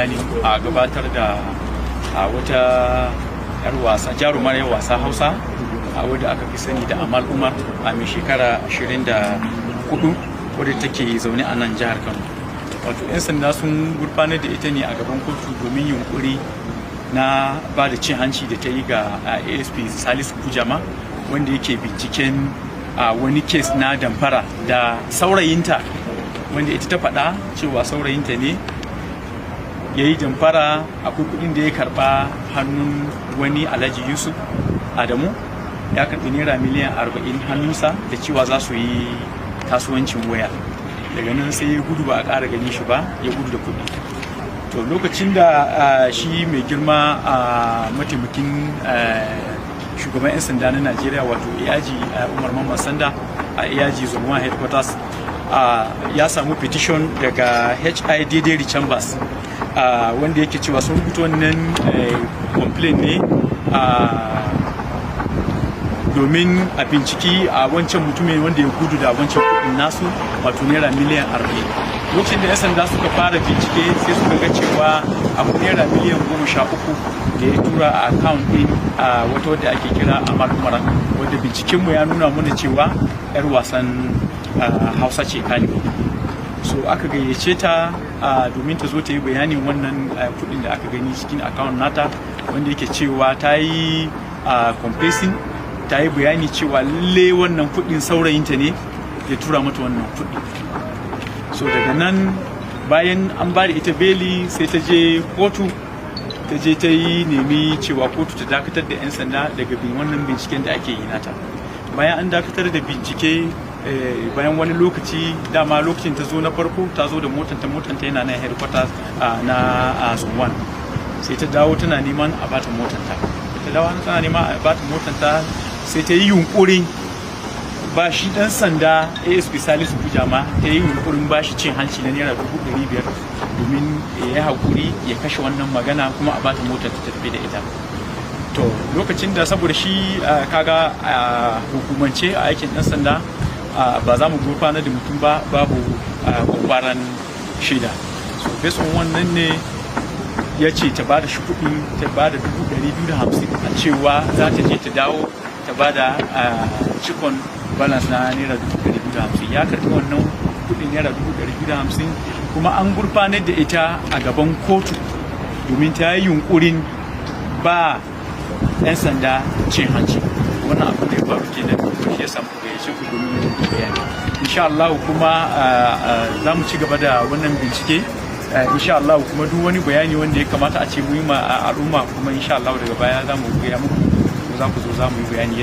a gabatar da wata yar wasa jarumar yar wasa Hausa wadda aka fi sani da Amal Umar a mai shekara 24 wadda take zaune a nan jihar Kano. Wato 'yan sanda sun gurfanar da ita ne a gaban kotu domin yunkuri na ba da cin hanci da ta yi ga ASP Salisu Kujama wanda yake binciken wani kes na damfara da saurayinta, wanda ita ta faɗa cewa saurayinta ne ya yi damfara. Akwai kuɗin da ya karɓa hannun wani Alhaji Yusuf Adamu, ya karɓi naira miliyan 40 hannunsa da cewa za su yi kasuwancin waya. Daga nan sai ya gudu, ba a ƙara gani shi ba, ya gudu da kuɗi. To lokacin da shi mai girma mataimakin shugaban 'yan sanda na Najeriya, wato Iyaji Umar Sanda a Iyaji Zone 1 headquarters, ya samu petition daga HIDD Chambers wanda yake cewa sun rubuta wannan complaint ne domin a binciki a wancan mutumin wanda ya gudu da wancan kudin nasu, wato naira miliyan 40. Lokacin da 'yan sanda suka fara bincike sai suka ga cewa abu naira miliyan 13 da ya tura a account din wata wadda ake kira amal wadda bincikenmu ya nuna mana cewa 'yar wasan Hausa ce Kano. So aka gayyace ta domin ta zo ta yi bayanin wannan kudin da aka gani cikin account nata, wanda yake cewa ta yi confessing, ta yi bayani cewa lalle wannan kudin saurayinta ne ya tura mata wannan kudi. So daga nan bayan an ba da ita beli sai ta je kotu, ta je ta yi nemi cewa kotu ta dakatar da 'yan sanda daga bin wannan binciken da ake yi nata. Bayan an dakatar da bincike, bayan wani lokaci, dama lokacin ta zo na farko ta zo da motanta yana na headquarters na Zone 1, sai ta dawo tana neman a bata motanta. Ta dawo tana neman a bata motanta, sai ta yi yunkurin ba shi dan sanda ASP Salisu Kujama, ta yi yunkurin ba shi cin hanci na naira 500 domin ya yi hakuri ya kashe wannan magana kuma a bata motar ta tafi da ita. To lokacin da saboda shi kaga hukumance a aikin dan sanda ba za mu gurfanar da mutum ba babu kwakwaran shaida. So based on wannan ne ya ce ta bada shi kuɗi, ta bada 250 a cewa za ta je ta dawo ta bada cikon balance na naira 250. Ya karɓi wannan kuɗin naira 250 kuma an gurfanar da ita a gaban kotu domin ta yi yunkurin ba 'yan sanda cin hanci. Wannan abu da ya faru kenan, shi ya samu gayyace ku domin bayani. Insha Allah kuma za mu ci gaba da wannan bincike. Insha Allah kuma duk wani bayani wanda ya kamata a ce mu yi ma al'umma, kuma insha Allah daga baya za mu gaya muku, za ku zo za mu yi bayani.